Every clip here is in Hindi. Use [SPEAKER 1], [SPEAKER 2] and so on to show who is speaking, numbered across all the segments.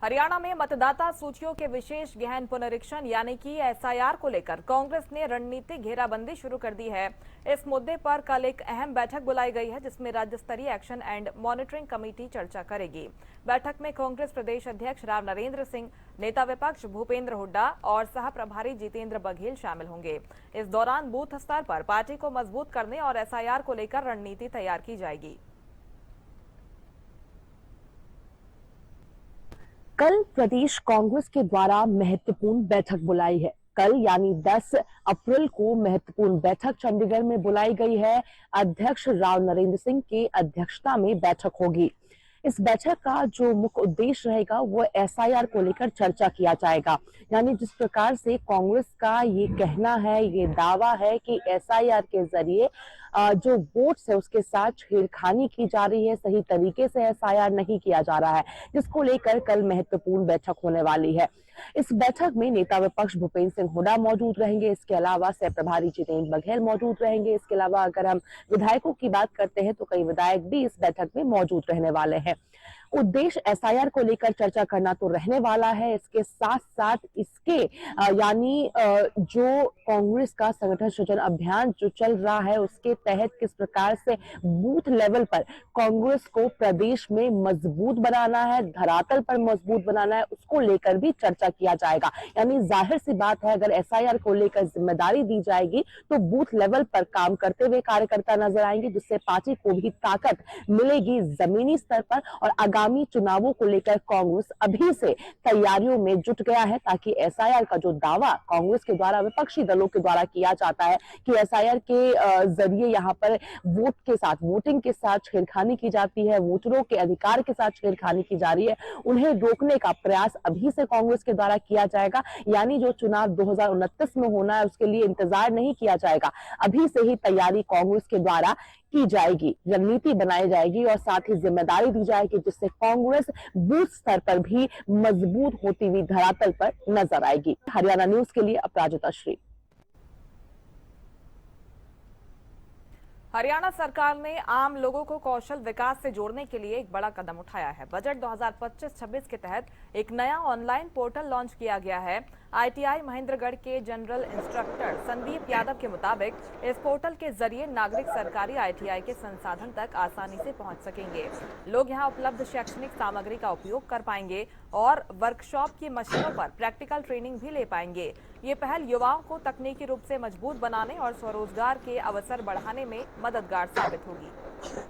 [SPEAKER 1] हरियाणा में मतदाता सूचियों के विशेष गहन पुनरीक्षण यानी कि एसआईआर को लेकर कांग्रेस ने रणनीतिक घेराबंदी शुरू कर दी है। इस मुद्दे पर कल एक अहम बैठक बुलाई गई है, जिसमें राज्य स्तरीय एक्शन एंड मॉनिटरिंग कमेटी चर्चा करेगी। बैठक में कांग्रेस प्रदेश अध्यक्ष राव नरेंद्र सिंह, नेता विपक्ष भूपेंद्र हुड्डा और सह प्रभारी जितेंद्र बघेल शामिल होंगे। इस दौरान बूथ स्तर पर पार्टी को मजबूत करने और एसआईआर को लेकर रणनीति तैयार की जाएगी।
[SPEAKER 2] कल प्रदेश कांग्रेस के द्वारा महत्वपूर्ण बैठक बुलाई है। कल यानी 10 अप्रैल को महत्वपूर्ण बैठक चंडीगढ़ में बुलाई गई है। अध्यक्ष राव नरेंद्र सिंह की अध्यक्षता में बैठक होगी। इस बैठक का जो मुख्य उद्देश्य रहेगा वो एसआईआर को लेकर चर्चा किया जाएगा। यानी जिस प्रकार से कांग्रेस का ये कहना है, ये दावा है कि एसआईआर के जरिए जो वोट्स है उसके साथ छेड़खानी की जा रही है, सही तरीके से एसआईआर नहीं किया जा रहा है, जिसको लेकर कल महत्वपूर्ण बैठक होने वाली है। इस बैठक में नेता विपक्ष भूपेंद्र सिंह हुड्डा मौजूद रहेंगे। इसके अलावा सह प्रभारी जितेंद्र बघेल मौजूद रहेंगे। इसके अलावा अगर हम विधायकों की बात करते हैं तो कई विधायक भी इस बैठक में मौजूद रहने वाले हैं। उद्देश्य एसआईआर को लेकर चर्चा करना तो रहने वाला है। इसके साथ साथ इसके यानी जो कांग्रेस का संगठन सृजन अभियान जो चल रहा है उसके तहत किस प्रकार से बूथ लेवल पर कांग्रेस को प्रदेश में मजबूत बनाना है, धरातल पर मजबूत बनाना है, उसको लेकर भी चर्चा किया जाएगा। यानी जाहिर सी बात है, अगर एसआईआर को लेकर जिम्मेदारी दी जाएगी तो बूथ लेवल पर काम करते हुए कार्यकर्ता नजर आएंगे, जिससे पार्टी को भी ताकत मिलेगी जमीनी स्तर पर। और आगामी चुनावों को लेकर कांग्रेस अभी से तैयारियों में जुट गया है, ताकि एसआईआर का जो दावा कांग्रेस के द्वारा विपक्षी दलों के द्वारा किया जाता है कि एसआईआर के जरिए यहाँ पर वोट के साथ, वोटिंग के साथ छेड़खानी की जाती है, वोटरों के अधिकार के साथ छेड़खानी की जा रही है, उन्हें रोकने का प्रयास अभी से कांग्रेस के द्वारा किया जाएगा। यानी जो चुनाव 2029 में होना है उसके लिए इंतजार नहीं किया जाएगा, अभी से ही तैयारी कांग्रेस के द्वारा की जाएगी, रणनीति बनाई जाएगी और साथ ही जिम्मेदारी दी जाएगी, जिससे कांग्रेस बूथ स्तर पर भी मजबूत होती हुई धरातल पर नजर आएगी। हरियाणा न्यूज के लिए अपराजिता श्री।
[SPEAKER 1] हरियाणा सरकार ने आम लोगों को कौशल विकास से जोड़ने के लिए एक बड़ा कदम उठाया है। बजट 2025-26 के तहत एक नया ऑनलाइन पोर्टल लॉन्च किया गया है। आईटीआई महेंद्रगढ़ के जनरल इंस्ट्रक्टर संदीप यादव के मुताबिक इस पोर्टल के जरिए नागरिक सरकारी आईटीआई के संसाधन तक आसानी से पहुंच सकेंगे। लोग यहां उपलब्ध शैक्षणिक सामग्री का उपयोग कर पाएंगे और वर्कशॉप की मशीनों पर प्रैक्टिकल ट्रेनिंग भी ले पाएंगे। ये पहल युवाओं को तकनीकी रूप से मजबूत बनाने और स्वरोजगार के अवसर बढ़ाने में मददगार साबित होगी।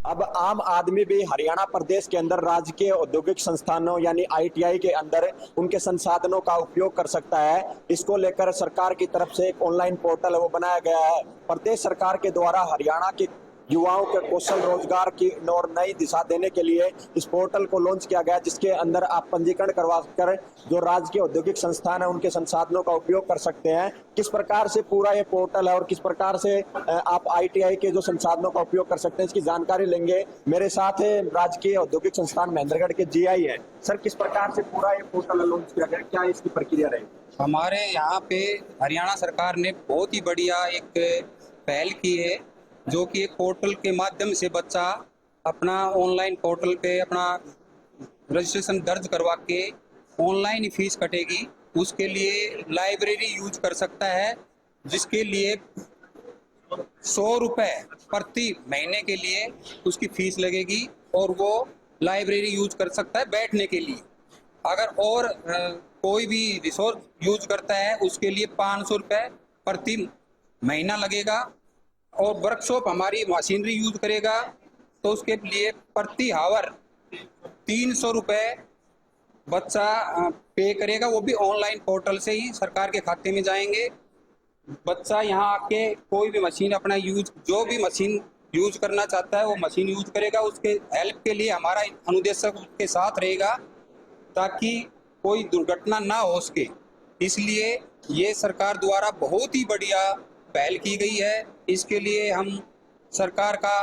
[SPEAKER 3] अब आम आदमी भी हरियाणा प्रदेश के अंदर राजकीय औद्योगिक संस्थानों यानी आईटीआई के अंदर उनके संसाधनों का उपयोग कर सकता है। इसको लेकर सरकार की तरफ से एक ऑनलाइन पोर्टल है वो बनाया गया है। प्रदेश सरकार के द्वारा हरियाणा के युवाओं के कौशल रोजगार की और नई दिशा देने के लिए इस पोर्टल को लॉन्च किया गया, जिसके अंदर आप पंजीकरण करवा कर जो राजकीय औद्योगिक संस्थान है उनके संसाधनों का उपयोग कर सकते हैं। किस प्रकार से पूरा ये पोर्टल है और किस प्रकार से आप आईटीआई के जो संसाधनों का उपयोग कर सकते हैं इसकी जानकारी लेंगे। मेरे साथ है राजकीय औद्योगिक संस्थान महेंद्रगढ़ के जीआई है। सर, किस प्रकार से पूरा ये पोर्टल लॉन्च किया गया, क्या इसकी प्रक्रिया रहेगी?
[SPEAKER 4] हमारे यहाँ पे हरियाणा सरकार ने बहुत ही बढ़िया एक पहल की है, जो कि एक पोर्टल के माध्यम से बच्चा अपना ऑनलाइन पोर्टल पे अपना रजिस्ट्रेशन दर्ज करवा के ऑनलाइन फीस कटेगी, उसके लिए लाइब्रेरी यूज कर सकता है, जिसके लिए 100 रुपये प्रति महीने के लिए उसकी फीस लगेगी और वो लाइब्रेरी यूज कर सकता है बैठने के लिए। अगर और कोई भी रिसोर्स यूज करता है उसके लिए 500 रुपये प्रति महीना लगेगा। और वर्कशॉप हमारी मशीनरी यूज करेगा तो उसके लिए प्रति हावर 300 रुपये बच्चा पे करेगा, वो भी ऑनलाइन पोर्टल से ही सरकार के खाते में जाएंगे। बच्चा यहाँ आके कोई भी मशीन अपना जो भी मशीन यूज करना चाहता है वो मशीन यूज करेगा। उसके हेल्प के लिए हमारा अनुदेशक उसके साथ रहेगा ताकि कोई दुर्घटना ना हो सके। इसलिए ये सरकार द्वारा बहुत ही बढ़िया पहल की गई है। इसके लिए हम सरकार का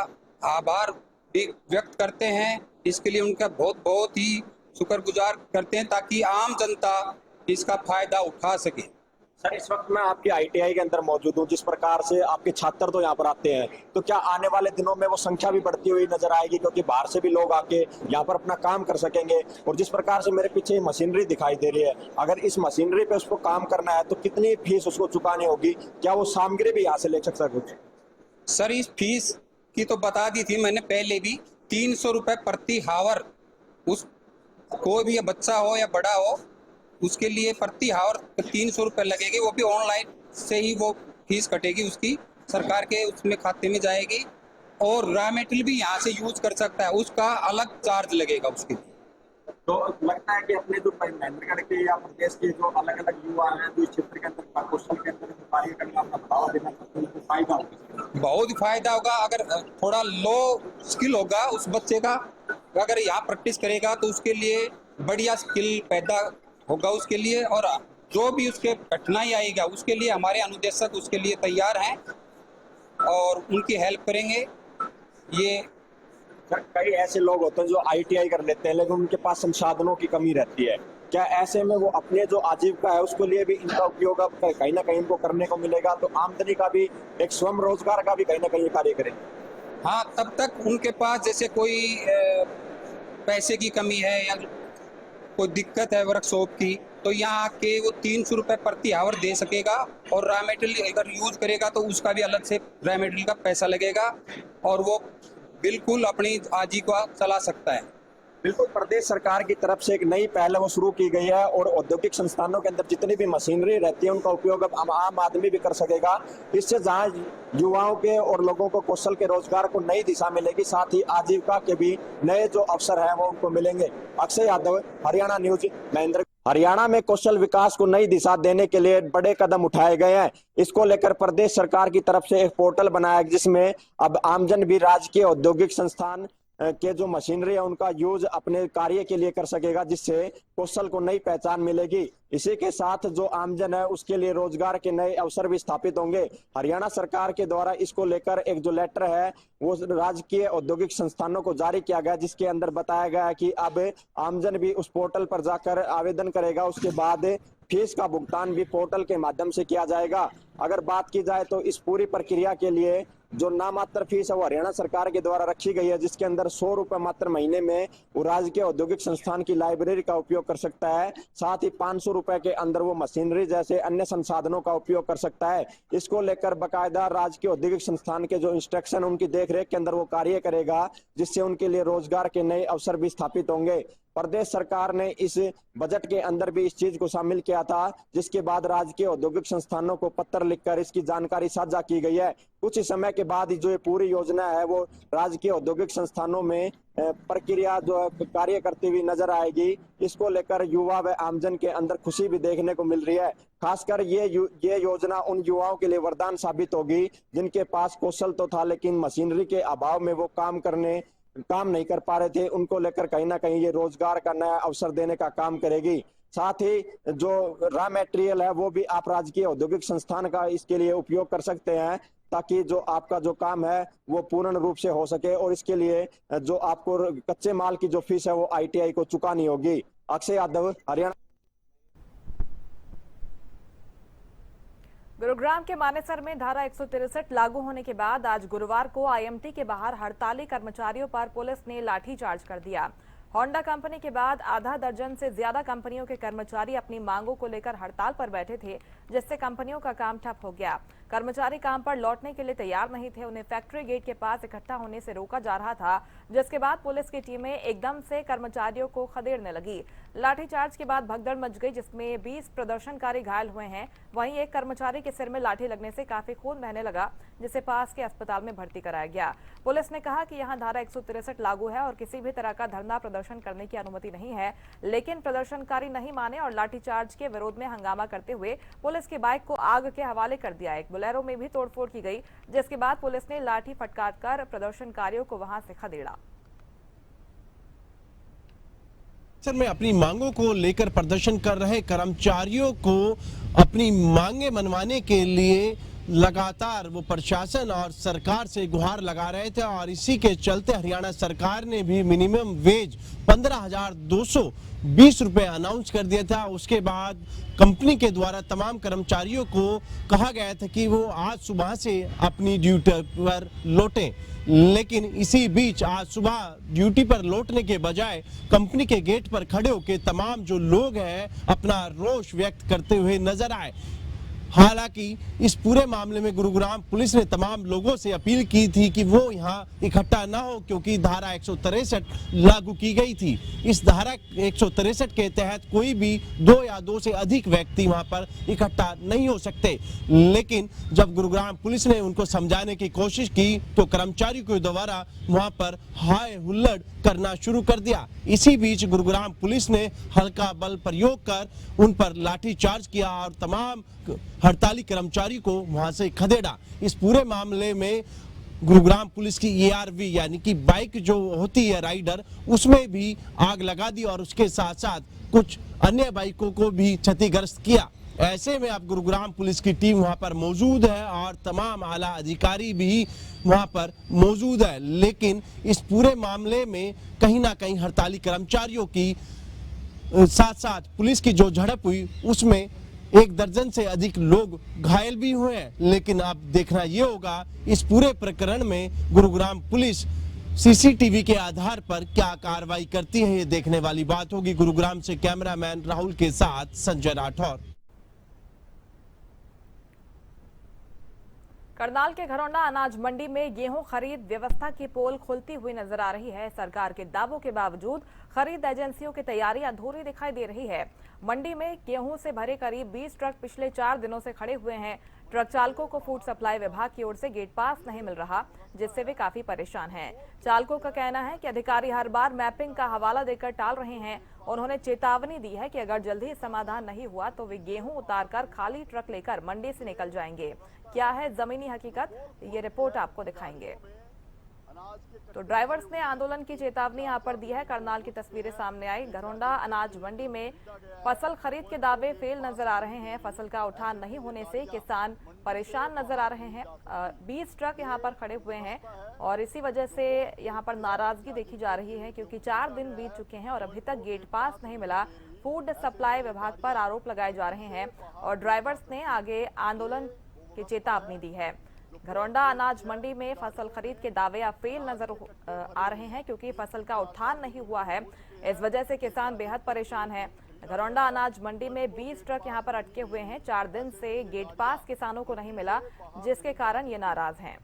[SPEAKER 4] आभार भी व्यक्त करते हैं। इसके लिए उनका बहुत बहुत ही शुक्रगुजार करते हैं ताकि आम जनता इसका फायदा उठा सके।
[SPEAKER 3] सर, इस वक्त मैं आपकी आईटीआई के अंदर मौजूद हूँ। जिस प्रकार से आपके छात्र तो यहाँ पर आते हैं, तो क्या आने वाले दिनों में वो संख्या भी बढ़ती हुई नजर आएगी, क्योंकि बाहर से भी लोग आके यहाँ पर अपना काम कर सकेंगे। और जिस प्रकार से मेरे पीछे मशीनरी दिखाई दे रही है, अगर इस मशीनरी पे उसको काम करना है तो कितनी फीस उसको चुकानी होगी? क्या वो सामग्री भी यहाँ से ले सकता है कुछ?
[SPEAKER 4] सर इस फीस की तो बता दी थी मैंने पहले भी, 300 रुपये प्रति हावर। उस कोई भी बच्चा हो या बड़ा हो, उसके लिए प्रति हावर 300 रुपये लगेगी। वो भी ऑनलाइन से ही वो फीस कटेगी, उसकी सरकार के उसमें खाते में जाएगी। और रॉ मेटेरियल भी यहाँ से यूज कर सकता है, उसका अलग चार्ज लगेगा उसके।
[SPEAKER 3] तो लगता है कि अपने जो महेंद्रगढ़ के या प्रदेश के जो अलग अलग युवा हैं, जो इस क्षेत्र के अंदर कौशल के अंदर कार्य करना, अपना बढ़ावा देना चाहते हैं, तो फायदा होगा।
[SPEAKER 4] बहुत फायदा होगा। अगर थोड़ा लो स्किल होगा उस बच्चे का, अगर यहाँ प्रैक्टिस करेगा तो उसके लिए बढ़िया स्किल पैदा होगा उसके लिए। और जो भी उसके कठिनाई आएगा उसके लिए हमारे अनुदेशक उसके लिए तैयार हैं और उनकी हेल्प करेंगे। ये
[SPEAKER 3] सर, कई ऐसे लोग होते हैं जो आईटीआई कर लेते हैं, लेकिन उनके पास संसाधनों की कमी रहती है। क्या ऐसे में वो अपने जो आजीविका है उसके लिए भी इनका उपयोग अब कहीं ना कहीं इनको करने को मिलेगा, तो आमदनी का भी, एक स्वयं रोजगार का भी कहीं ना कहीं कार्य करें?
[SPEAKER 4] हाँ, तब तक उनके पास जैसे कोई पैसे की कमी है या कोई दिक्कत है वर्कशॉप की, तो यहाँ आके वो 300 रुपये प्रति आवर दे सकेगा। और रॉ मेटेरियल अगर यूज करेगा तो उसका भी अलग से रॉ मेटेरियल का पैसा लगेगा और वो बिल्कुल अपनी आजीविका चला सकता है।
[SPEAKER 3] बिल्कुल, प्रदेश सरकार की तरफ से एक नई पहल है वो शुरू की गई है, और औद्योगिक संस्थानों के अंदर जितनी भी मशीनरी रहती है उनका उपयोग अब आम आदमी भी कर सकेगा। इससे जहां युवाओं के और लोगों को कौशल के रोजगार को नई दिशा मिलेगी, साथ ही आजीविका के भी नए जो अवसर है वो उनको मिलेंगे। अक्षय यादव, हरियाणा न्यूज, महेंद्र। हरियाणा में कौशल विकास को नई दिशा देने के लिए बड़े कदम उठाए गए हैं। इसको लेकर प्रदेश सरकार की तरफ से एक पोर्टल बनाया जिसमें अब आमजन भी राजकीय औद्योगिक संस्थान के जो मशीनरी है उनका यूज अपने कार्य के लिए कर सकेगा, जिससे कौशल को नई पहचान मिलेगी। इसी के साथ जो आमजन है उसके लिए रोजगार के नए अवसर भी स्थापित होंगे। हरियाणा सरकार के द्वारा इसको लेकर एक जो लेटर है वो राजकीय औद्योगिक संस्थानों को जारी किया गया, जिसके अंदर बताया गया है कि अब आमजन भी उस पोर्टल पर जाकर आवेदन करेगा। उसके बाद फीस का भुगतान भी पोर्टल के माध्यम से किया जाएगा। अगर बात की जाए तो इस पूरी प्रक्रिया के लिए जो नामात्र फीस है वो हरियाणा सरकार के द्वारा रखी गई है, जिसके अंदर 100 रुपए मात्र महीने में वो राजकीय औद्योगिक संस्थान की लाइब्रेरी का उपयोग कर सकता है। साथ ही 500 रुपए के अंदर वो मशीनरी जैसे अन्य संसाधनों का उपयोग कर सकता है। इसको लेकर बकायदा राजकीय औद्योगिक संस्थान के जो इंस्ट्रक्शन उनकी देखरेख के अंदर वो कार्य करेगा, जिससे उनके लिए रोजगार के नए अवसर भी स्थापित होंगे। प्रदेश सरकार ने इस बजट के अंदर भी इस चीज को शामिल किया था, जिसके बाद राजकीय औद्योगिक संस्थानों को पत्र लिखकर इसकी जानकारी साझा की गई है। कुछ ही समय के बाद जो ये पूरी योजना है वो राजकीय औद्योगिक संस्थानों में प्रक्रिया जो कार्य करती हुई नजर आएगी। इसको लेकर युवा व आमजन के अंदर खुशी भी देखने को मिल रही है। खासकर ये योजना उन युवाओं के लिए वरदान साबित होगी जिनके पास कौशल तो था, लेकिन मशीनरी के अभाव में वो काम नहीं कर पा रहे थे। उनको लेकर कहीं ना कहीं ये रोजगार का नया अवसर देने का काम करेगी। साथ ही जो रॉ मटेरियल है वो भी आप राजकीय औद्योगिक संस्थान का इसके लिए उपयोग कर सकते हैं, ताकि जो आपका जो काम है वो पूर्ण रूप से हो सके। और इसके लिए जो आपको कच्चे माल की जो फीस है वो आईटीआई को चुकानी होगी। अक्षय यादव, हरियाणा।
[SPEAKER 1] गुरुग्राम के मानेसर में धारा 163 लागू होने के बाद आज गुरुवार को आईएमटी के बाहर हड़ताली कर्मचारियों पर पुलिस ने लाठीचार्ज कर दिया। होंडा कंपनी के बाद आधा दर्जन से ज्यादा कंपनियों के कर्मचारी अपनी मांगों को लेकर हड़ताल पर बैठे थे, जिससे कंपनियों का काम ठप हो गया। कर्मचारी काम पर लौटने के लिए तैयार नहीं थे। उन्हें फैक्ट्री गेट के पास इकट्ठा होने से रोका जा रहा था, जिसके बाद पुलिस की टीमें एकदम से कर्मचारियों को खदेड़ने लगी। लाठीचार्ज के बाद भगदड़ मच गई, जिसमें 20 प्रदर्शनकारी घायल हुए हैं। वहीं एक कर्मचारी के सिर में लाठी लगने से काफी खून बहने लगा, जिसे पास के अस्पताल में भर्ती कराया गया। पुलिस ने कहा कि यहां धारा 163 लागू है और किसी भी तरह का धरना प्रदर्शन करने की अनुमति नहीं है, लेकिन प्रदर्शनकारी नहीं माने और लाठीचार्ज के विरोध में हंगामा करते हुए पुलिस की बाइक को आग के हवाले कर दिया। एक बोलेरो में भी तोड़फोड़ की गई, जिसके बाद पुलिस ने लाठी फटकारकर प्रदर्शनकारियों को वहां से खदेड़ा।
[SPEAKER 5] सर, में अपनी मांगों को लेकर प्रदर्शन कर रहे कर्मचारियों को अपनी मांगे मनवाने के लिए लगातार वो प्रशासन और सरकार से गुहार लगा रहे थे और इसी के चलते हरियाणा सरकार ने भी मिनिमम वेज 15,220 रुपए अनाउंस कर दिया था। उसके बाद कंपनी के द्वारा तमाम कर्मचारियों को कहा गया था कि वो आज सुबह से अपनी ड्यूटी पर लौटें, लेकिन इसी बीच आज सुबह ड्यूटी पर लौटने के बजाय कंपनी के गेट पर खड़े होकर तमाम जो लोग हैं अपना रोष व्यक्त करते हुए नजर आए। हालांकि इस पूरे मामले में गुरुग्राम पुलिस ने तमाम लोगों से अपील की थी कि वो यहां इकट्ठा ना हो, क्योंकि धारा 163 लागू की गई थी। इस धारा 163 के तहत कोई भी 2 या 2 से अधिक व्यक्ति वहां पर इकट्ठा नहीं हो सकते। लेकिन जब गुरुग्राम पुलिस ने उनको समझाने की कोशिश की तो कर्मचारियों के द्वारा वहां पर हाय हुल्लड़ करना शुरू कर दिया। इसी बीच गुरुग्राम पुलिस ने हल्का बल प्रयोग कर उन पर लाठीचार्ज किया और तमाम हड़ताली कर्मचारी को वहां से खदेड़ा। इस पूरे मामले में गुरुग्राम पुलिस की ARV यानी कि बाइक जो होती है राइडर, उसमें भी आग लगा दी और उसके साथ साथ कुछ अन्य बाइकों को भी क्षतिग्रस्त किया। ऐसे में अब गुरुग्राम पुलिस की टीम वहां पर मौजूद है और तमाम आला अधिकारी भी वहां पर मौजूद है। लेकिन इस पूरे मामले में कहीं ना कहीं हड़ताली कर्मचारियों की साथ साथ पुलिस की जो झड़प हुई उसमें 1 दर्जन से अधिक लोग घायल भी हुए हैं। लेकिन अब देखना यह होगा इस पूरे प्रकरण में गुरुग्राम पुलिस CCTV के आधार पर क्या कार्रवाई करती है, ये देखने वाली बात होगी। गुरुग्राम से कैमरामैन राहुल के साथ संजय राठौर।
[SPEAKER 1] करनाल के घरौंडा अनाज मंडी में गेहूं खरीद व्यवस्था की पोल खुलती हुई नजर आ रही है। सरकार के दावों के बावजूद खरीद एजेंसियों की तैयारी अधूरी दिखाई दे रही है। मंडी में गेहूं से भरे करीब 20 ट्रक पिछले 4 दिनों से खड़े हुए हैं। ट्रक चालकों को फूड सप्लाई विभाग की ओर से गेट पास नहीं मिल रहा, जिससे वे काफी परेशान हैं। चालकों का कहना है कि अधिकारी हर बार मैपिंग का हवाला देकर टाल रहे हैं। उन्होंने चेतावनी दी है कि अगर जल्दी समाधान नहीं हुआ तो वे गेहूं उतारकर खाली ट्रक लेकर मंडी से निकल जाएंगे। क्या है जमीनी हकीकत, ये रिपोर्ट आपको दिखाएंगे। तो ड्राइवर्स ने आंदोलन की चेतावनी यहां पर दी है। करनाल की तस्वीरें सामने आई। घरौंडा अनाज मंडी में फसल खरीद के दावे फेल नजर आ रहे हैं। फसल का उठान नहीं होने से किसान परेशान नजर आ रहे हैं। 20 ट्रक यहां पर खड़े हुए हैं और इसी वजह से यहां पर नाराजगी देखी जा रही है, क्योंकि 4 दिन बीत चुके हैं और अभी तक गेट पास नहीं मिला। फूड सप्लाई विभाग पर आरोप लगाए जा रहे हैं और ड्राइवर्स ने आगे आंदोलन की चेतावनी दी है। घरौंडा अनाज मंडी में फसल खरीद के दावे अब फेल नजर आ रहे हैं, क्योंकि फसल का उठान नहीं हुआ है। इस वजह से किसान बेहद परेशान हैं। घरौंडा अनाज मंडी में 20 ट्रक यहां पर अटके हुए हैं। 4 दिन से गेट पास किसानों को नहीं मिला, जिसके कारण ये नाराज हैं।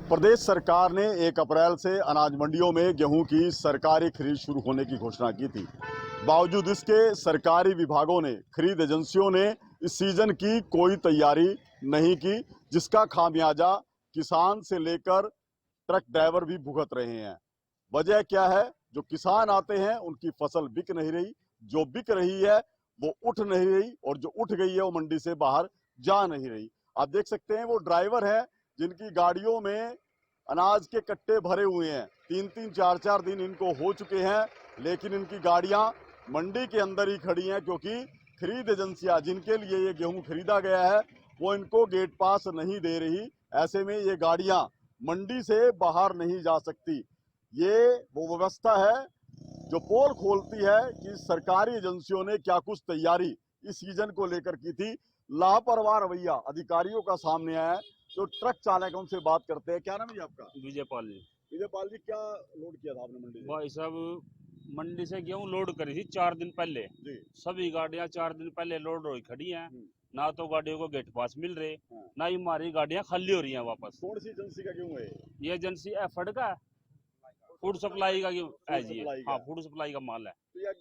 [SPEAKER 6] प्रदेश सरकार ने 1 अप्रैल से अनाज मंडियों में गेहूं की सरकारी खरीद शुरू होने की घोषणा की थी। बावजूद इसके सरकारी विभागों ने, खरीद एजेंसियों ने इस सीजन की कोई तैयारी नहीं की, जिसका खामियाजा किसान से लेकर ट्रक ड्राइवर भी भुगत रहे हैं। वजह क्या है? जो किसान आते हैं उनकी फसल बिक नहीं रही, जो बिक रही है वो उठ नहीं रही और जो उठ गई है वो मंडी से बाहर जा नहीं रही। आप देख सकते हैं वो ड्राइवर हैं जिनकी गाड़ियों में अनाज के कट्टे भरे हुए हैं। 3-3, 4-4 दिन इनको हो चुके हैं, लेकिन इनकी गाड़ियां मंडी के अंदर ही खड़ी हैं, क्योंकि खरीद एजेंसियां जिनके लिए ये गेहूं खरीदा गया है वो इनको गेट पास नहीं दे रही। ऐसे में ये गाड़ियां मंडी से बाहर नहीं जा सकती। ये वो व्यवस्था है जो पोल खोलती है कि सरकारी एजेंसियों ने क्या कुछ तैयारी इस सीजन को लेकर की थी। लापरवाह रवैया अधिकारियों का सामने आया है। जो ट्रक चालक है उनसे बात करते हैं। क्या नाम है आपका?
[SPEAKER 7] विजयपाल जी।
[SPEAKER 6] विजयपाल जी, क्या लोड किया था आपने मंडी से?
[SPEAKER 7] भाई साहब, मंडी से गेहूं लोड करी थी 4 दिन पहले
[SPEAKER 6] जी।
[SPEAKER 7] सभी गाड़ियां 4 दिन पहले लोड हो खड़ी हैं। ना तो गाड़ियों को गेट पास मिल रहे, ना ही हमारी गाड़ियां खाली हो रही हैं वापस।
[SPEAKER 6] कौन सी एजेंसी का गेहूं है
[SPEAKER 7] ये एजेंसी एफर्ड का फूड सप्लाई का गेहूं है जी। हाँ, फूड सप्लाई का माल है।
[SPEAKER 6] तो ये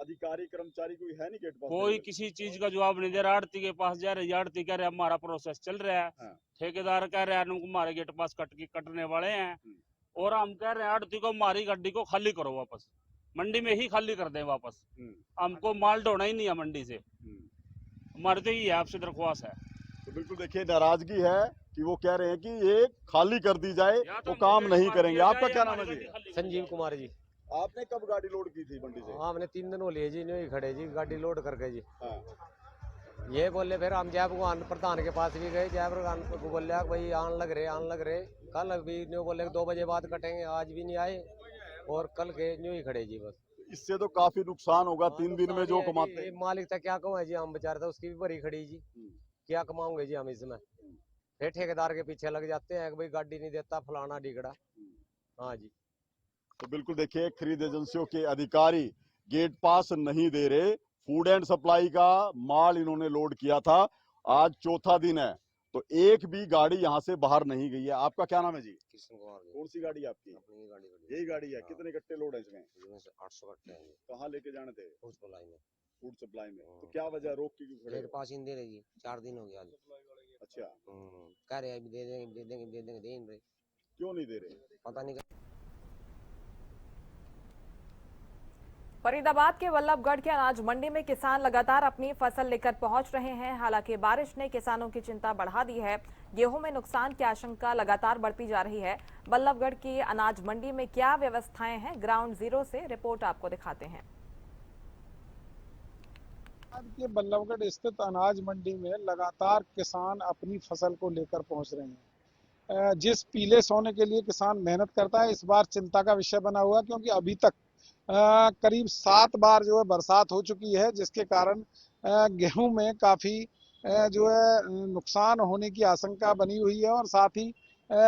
[SPEAKER 6] अधिकारी कर्मचारी कोई है नहीं गेट पास?
[SPEAKER 7] कोई किसी चीज का जवाब नहीं दे रहा। आड़ती के पास जा रहे, आड़ती कह रहे हमारा प्रोसेस चल रहा है। ठेकेदार कह रहे हैं हमारे गेट पास कटने वाले हैं, और हम कह रहे हैं आड़ती को हमारी गाड़ी को खाली करो, वापस मंडी में ही खाली कर दें वापस। हमको माल ढोना ही नहीं है मंडी से। हमारे तो ये आपसे दरख्वास्त है।
[SPEAKER 6] तो बिल्कुल देखिए, नाराजगी है कि वो कह रहे हैं कि ये खाली कर दी जाए, वो काम नहीं करेंगे। आपका क्या नाम है जी?
[SPEAKER 8] संजीव कुमार जी।
[SPEAKER 6] आपने कब गाड़ी लोड की थी मंडी से?
[SPEAKER 8] हाँ, हमने 3 दिन हो लिए जी, नहीं खड़े जी, गाड़ी लोड करके जी। ये बोले फिर हम जय भगवान प्रधान के पास भी गए, जय भगवान को बोले भाई आन लग रहे। कल भी न्यू बोले 2 बजे बाद कटेंगे, आज भी नहीं आए और कल के न्यू ही खड़े जी बस।
[SPEAKER 6] इससे तो काफी नुकसान होगा। 3 दिन में जो
[SPEAKER 8] नुकसान ये है
[SPEAKER 6] कमाते
[SPEAKER 8] जी,
[SPEAKER 6] हैं।
[SPEAKER 8] मालिक तक क्या कहूँ जी, हम बेचारे तो उसकी भी भरी खड़ी जी, क्या कमाऊंगे जी हम इसमें। फिर ठेकेदार के पीछे लग जाते हैं कि भाई गाड़ी नहीं देता फलाना डिगड़ा। हाँ जी,
[SPEAKER 6] तो बिल्कुल देखिए, खरीद एजेंसियों के अधिकारी गेट पास नहीं दे रहे। फूड एंड सप्लाई का माल इन्होंने लोड किया था। आज चौथा दिन है तो एक भी गाड़ी यहाँ से बाहर नहीं गई है। आपका क्या नाम है जी?
[SPEAKER 8] कृष्ण कुमार जी,
[SPEAKER 6] कौन सी गाड़ी है आपकी?
[SPEAKER 8] अपनी गाड़ी खड़ी
[SPEAKER 6] यही गाड़ी है।
[SPEAKER 8] हाँ।
[SPEAKER 6] कितने कट्टे लोड है इसमें?
[SPEAKER 8] इसमें से 800 कट्टे हैं जी,
[SPEAKER 6] कहाँ लेके जाने थे?
[SPEAKER 8] फूड सप्लाई में।
[SPEAKER 6] फूड सप्लाई में। तो
[SPEAKER 8] हाँ।
[SPEAKER 6] क्या वजह, रोक क्यों खड़े
[SPEAKER 8] गेट
[SPEAKER 6] हो?
[SPEAKER 8] पास ही नहीं दे रहे जी, 4 दिन हो गया आज।
[SPEAKER 6] अच्छा,
[SPEAKER 8] कह रहे हैं अभी दे देंगे दे देंगे दे देंगे, दे नहीं रहे,
[SPEAKER 6] क्यों नहीं दे रहे?
[SPEAKER 8] पता नहीं।
[SPEAKER 1] फरीदाबाद के वल्लभगढ़ के अनाज मंडी में किसान लगातार अपनी फसल लेकर पहुंच रहे हैं। हालांकि बारिश ने किसानों की चिंता बढ़ा दी है। गेहूं में नुकसान की आशंका लगातार बढ़ती जा रही है। वल्लभगढ़ की अनाज मंडी में क्या व्यवस्थाएं हैं, ग्राउंड जीरो से रिपोर्ट आपको दिखाते हैं।
[SPEAKER 9] के बल्लभगढ़ स्थित अनाज मंडी में लगातार किसान अपनी फसल को लेकर पहुंच रहे हैं। जिस पीले सोने के लिए किसान मेहनत करता है, इस बार चिंता का विषय बना हुआ, क्योंकि अभी तक करीब 7 बार जो है बरसात हो चुकी है, जिसके कारण गेहूं में काफी जो है नुकसान होने की आशंका बनी हुई है। और साथ ही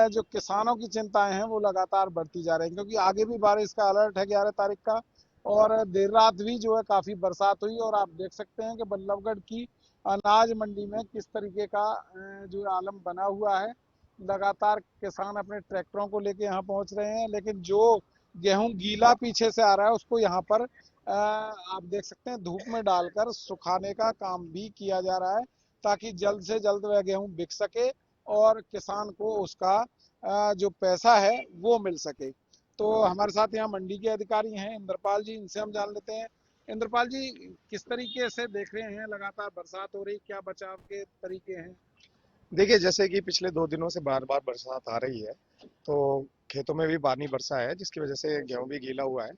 [SPEAKER 9] जो किसानों की चिंताएं हैं वो लगातार बढ़ती जा रही हैं, क्योंकि आगे भी बारिश का अलर्ट है 11 तारीख का, और देर रात भी जो है काफी बरसात हुई। और आप देख सकते हैं कि बल्लभगढ़ की अनाज मंडी में किस तरीके का जो आलम बना हुआ है। लगातार किसान अपने ट्रैक्टरों को लेके यहाँ पहुंच रहे हैं, लेकिन जो गेहूं गीला पीछे से आ रहा है उसको यहाँ पर आप देख सकते हैं धूप में डालकर सुखाने का काम भी किया जा रहा है, ताकि जल्द से जल्द वह गेहूं बिक सके और किसान को उसका जो पैसा है वो मिल सके। तो हमारे साथ यहाँ मंडी के अधिकारी हैं इंद्रपाल जी, इनसे हम जान लेते हैं। इंद्रपाल जी, किस तरीके से देख रहे हैं, लगातार बरसात हो रही, क्या बचाव के तरीके हैं?
[SPEAKER 10] देखिए, जैसे कि पिछले 2 दिनों से बार-बार बरसात आ रही है, तो खेतों में भी पानी बरसा है, जिसकी वजह से गेहूं भी गीला हुआ है।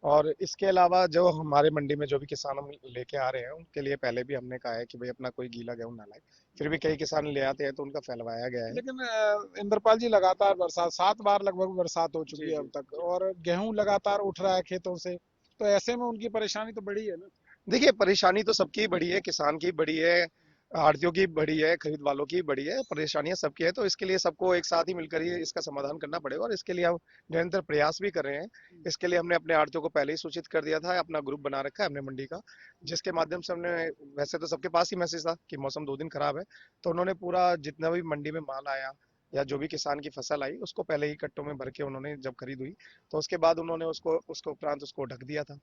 [SPEAKER 10] और इसके अलावा जो हमारे मंडी में जो भी किसान हम लेके आ रहे हैं, उनके लिए पहले भी हमने कहा है कि भाई अपना कोई गीला गेहूं ना लाए। फिर भी कई किसान ले आते हैं तो उनका फैलवाया गया है।
[SPEAKER 9] लेकिन इंद्रपाल जी, लगातार बरसात 7 बार लगभग बरसात हो चुकी है अब तक, और गेहूं लगातार उठ रहा है खेतों से, तो ऐसे में उनकी परेशानी तो बड़ी है ना?
[SPEAKER 10] देखिए, परेशानी तो सबकी बड़ी है, किसान की बड़ी है, आढ़तियों की बड़ी है, खरीद वालों की बड़ी है, परेशानियां सबकी है। तो इसके लिए सबको एक साथ ही मिलकर ही इसका समाधान करना पड़ेगा, और इसके लिए हम निरंतर प्रयास भी कर रहे हैं। इसके लिए हमने अपने आढ़तियों को पहले ही सूचित कर दिया था, अपना ग्रुप बना रखा है हमने मंडी का, जिसके माध्यम से हमने, वैसे तो सबके पास ही मैसेज था कि मौसम 2 दिन खराब है, तो उन्होंने पूरा जितना भी मंडी में माल आया या जो भी किसान की फसल आई उसको पहले ही कट्टों में भर के उन्होंने, जब खरीद हुई तो उसके बाद उन्होंने उसको उपरांत उसको ढक दिया था।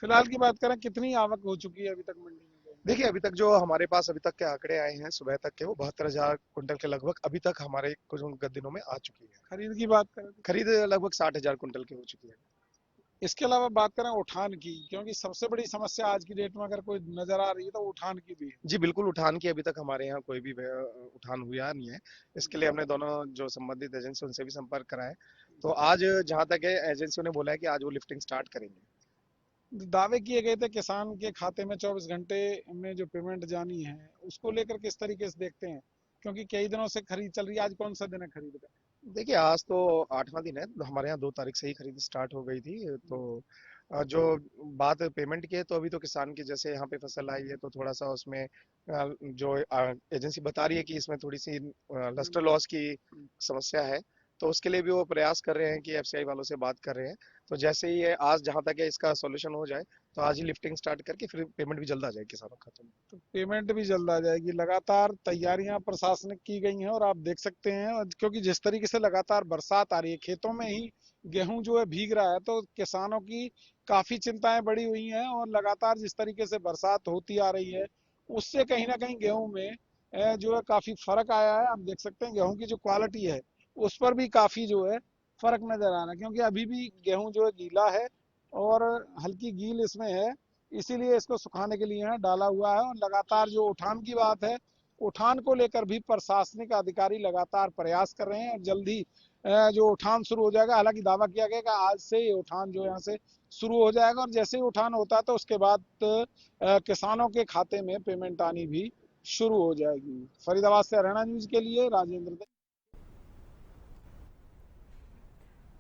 [SPEAKER 9] फिलहाल की बात करें, कितनी आवक हो चुकी है अभी तक मंडी में?
[SPEAKER 10] देखिए, अभी तक जो हमारे पास अभी तक के आंकड़े आए हैं सुबह तक के, वो 72,000 कुंटल के लगभग अभी तक हमारे कुछ दिनों में आ चुकी है।
[SPEAKER 9] खरीद की बात करें,
[SPEAKER 10] खरीद लगभग 60,000 कुंटल की हो चुकी है।
[SPEAKER 9] इसके अलावा बात करें उठान की, क्योंकि सबसे बड़ी समस्या आज की डेट में अगर कोई नजर आ रही है तो उठान की भी है।
[SPEAKER 10] जी बिल्कुल, उठान की अभी तक हमारे यहाँ कोई भी उठान हुआ नहीं है। इसके लिए हमने दोनों जो संबंधित एजेंसी उनसे भी संपर्क करा है। तो आज जहाँ तक है, एजेंसियों ने बोला है कि आज वो लिफ्टिंग स्टार्ट करेंगे।
[SPEAKER 9] दावे किए गए थे किसान के खाते में 24 घंटे में जो पेमेंट जानी है, उसको लेकर किस तरीके से देखते हैं, क्योंकि कई दिनों से खरीद चल रही है। आज कौन सा दिन है खरीद का?
[SPEAKER 10] देखिए, आज तो 8वां दिन है, हमारे यहाँ 2 तारीख से ही खरीद स्टार्ट हो गई थी। तो जो बात पेमेंट की है, तो अभी तो किसान की जैसे यहाँ पे फसल आई है तो थोड़ा सा उसमें जो एजेंसी बता रही है कि इसमें थोड़ी सी लस्टर लॉस की समस्या है, तो उसके लिए भी वो प्रयास कर रहे हैं कि एफसीआई वालों से बात कर रहे हैं। तो जैसे ही है, आज जहाँ तक है इसका सॉल्यूशन हो जाए तो आज ही लिफ्टिंग स्टार्ट करके फिर पेमेंट भी जल्द आ जाएगी किसानों के खाते में।
[SPEAKER 9] तो पेमेंट भी जल्द आ जाएगी। लगातार तैयारियां प्रशासनिक की गई हैं, और आप देख सकते हैं, क्योंकि जिस तरीके से लगातार बरसात आ रही है, खेतों में ही गेहूं जो है भीग रहा है, तो किसानों की काफी चिंताएं बढ़ी हुई हैं। और लगातार जिस तरीके से बरसात होती आ रही है, उससे कहीं ना कहीं गेहूं में जो है काफी फर्क आया है। आप देख सकते हैं गेहूं की जो क्वालिटी है उस पर भी काफी जो है फर्क नजर आ रहा है, क्योंकि अभी भी गेहूं जो है गीला है और हल्की गील इसमें है, इसीलिए इसको सुखाने के लिए यहाँ डाला हुआ है। और लगातार जो उठान की बात है, उठान को लेकर भी प्रशासनिक अधिकारी लगातार प्रयास कर रहे हैं। जल्द ही जो उठान शुरू हो जाएगा, हालांकि दावा किया गया कि आज से ये उठान जो यहाँ से शुरू हो जाएगा और जैसे ही उठान होता है तो उसके बाद किसानों के खाते में पेमेंट आनी भी शुरू हो जाएगी। फरीदाबाद से हरियाणा न्यूज के लिए राजेंद्र।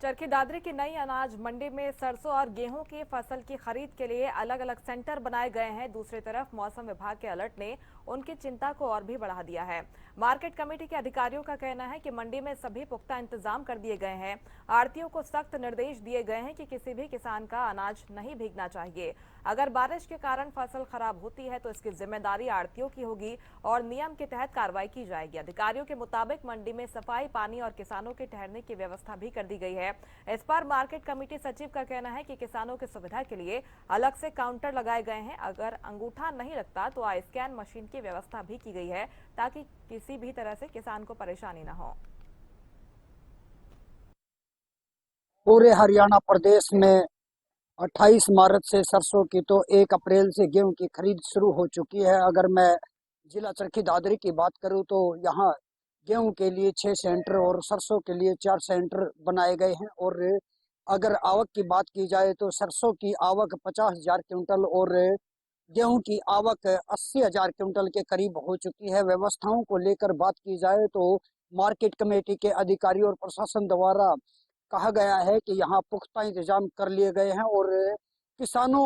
[SPEAKER 1] चरखी दादरी की नई अनाज मंडी में सरसों और गेहूं की फसल की खरीद के लिए अलग अलग सेंटर बनाए गए हैं। दूसरी तरफ मौसम विभाग के अलर्ट ने उनकी चिंता को और भी बढ़ा दिया है। मार्केट कमेटी के अधिकारियों का कहना है कि मंडी में सभी पुख्ता इंतजाम कर दिए गए हैं। आड़तियों को सख्त निर्देश दिए गए हैं कि किसी भी किसान का अनाज नहीं भीगना चाहिए। अगर बारिश के कारण फसल खराब होती है तो इसकी जिम्मेदारी आड़तियों की होगी और नियम के तहत कार्रवाई की जाएगी। अधिकारियों के मुताबिक मंडी में सफाई, पानी और किसानों के ठहरने की व्यवस्था भी कर दी गई है। इस पर मार्केट कमेटी सचिव का कहना है कि किसानों की सुविधा के लिए अलग से काउंटर लगाए गए हैं। अगर अंगूठा नहीं लगता तो आई स्कैन मशीन की व्यवस्था भी की गई है ताकि किसी भी तरह से किसान को परेशानी न हो।
[SPEAKER 11] पूरे हरियाणा प्रदेश में 28 मार्च से सरसों की तो 1 अप्रैल से गेहूं की खरीद शुरू हो चुकी है। अगर मैं जिला चरखी दादरी की बात करूं तो यहाँ गेहूं के लिए 6 सेंटर और सरसों के लिए 4 सेंटर बनाए गए हैं। और अगर आवक की बात की जाए तो सरसों की आवक 50,000 क्विंटल और गेहूं की आवक 80,000 क्विंटल के करीब हो चुकी है। व्यवस्थाओं को लेकर बात की जाए तो मार्केट कमेटी के अधिकारी और प्रशासन द्वारा कहा गया है कि यहाँ पुख्ता इंतजाम कर लिए गए हैं और किसानों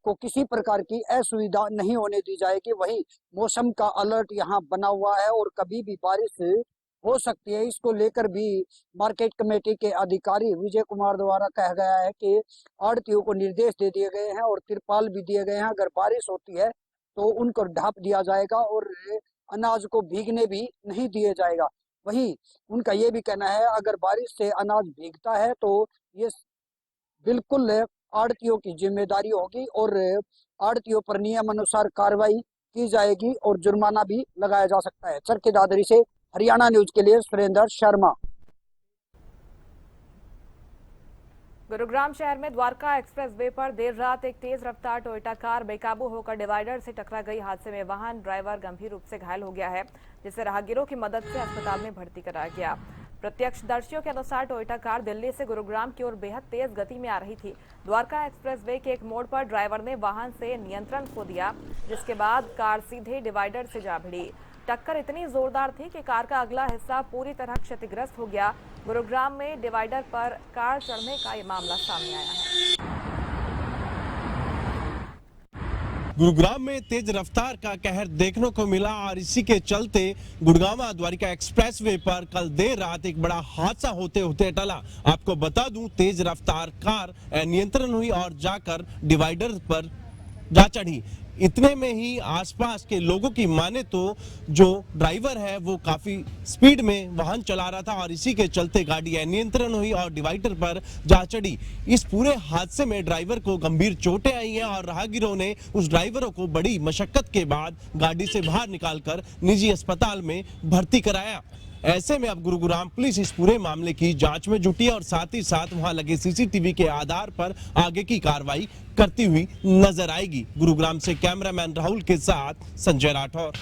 [SPEAKER 11] को किसी प्रकार की असुविधा नहीं होने दी जाएगी। वहीं मौसम का अलर्ट यहाँ बना हुआ है और कभी भी बारिश हो सकती है। इसको लेकर भी मार्केट कमेटी के अधिकारी विजय कुमार द्वारा कहा गया है कि आड़तियों को निर्देश दे दिए गए हैं और तिरपाल भी दिए गए हैं। अगर बारिश होती है तो उनको ढांप दिया जाएगा और अनाज को भीगने भी नहीं दिया जाएगा। वहीं उनका ये भी कहना है अगर बारिश से अनाज भीगता है तो ये बिल्कुल आड़तियों की जिम्मेदारी होगी और आड़तियों पर नियम अनुसार कार्रवाई की जाएगी और जुर्माना भी लगाया जा सकता है। चरखी दादरी से हरियाणा न्यूज के लिए सुरेंद्र शर्मा।
[SPEAKER 1] गुरुग्राम शहर में द्वारका एक्सप्रेस वे पर देर रात एक तेज रफ्तार टोयोटा कार बेकाबू होकर डिवाइडर से टकरा गई। हादसे में वाहन ड्राइवर गंभीर रूप से घायल हो गया है, जिसे राहगीरों की मदद से अस्पताल में भर्ती कराया गया। प्रत्यक्षदर्शियों के अनुसार टोयोटा कार दिल्ली से गुरुग्राम की ओर बेहद तेज गति में आ रही थी। द्वारका एक्सप्रेस वे के एक मोड़ पर ड्राइवर ने वाहन से नियंत्रण खो दिया, जिसके बाद कार सीधे डिवाइडर से जा भिड़ी। टक्कर इतनी जोरदार थी कि कार का अगला हिस्सा पूरी तरह क्षतिग्रस्त हो गया। गुरुग्राम में डिवाइडर पर कार चढ़ने का ये मामला सामने आया है।
[SPEAKER 5] गुरुग्राम में तेज रफ्तार का कहर देखने को मिला और इसी के चलते गुड़गांव द्वारिका एक्सप्रेसवे पर कल देर रात एक बड़ा हादसा होते होते टला। आपको बता दूं, तेज रफ्तार कार अनियंत्रण हुई और जाकर डिवाइडर पर जा चढ़ी। इतने में ही आसपास के लोगों की माने तो जो ड्राइवर है वो काफी स्पीड में वाहन चला रहा था और इसी के चलते गाड़ी अनियंत्रण हुई और डिवाइडर पर जा चढ़ी। इस पूरे हादसे में ड्राइवर को गंभीर चोटें आई हैं और राहगीरों ने उस ड्राइवरों को बड़ी मशक्कत के बाद गाड़ी से बाहर निकालकर निजी अस्पताल में भर्ती कराया। ऐसे में अब गुरुग्राम पुलिस इस पूरे मामले की जांच में जुटी और साथ ही साथ वहां लगे सीसीटीवी के आधार पर आगे की कार्रवाई करती हुई नजर आएगी। गुरुग्राम से कैमरामैन राहुल के साथ संजय राठौर।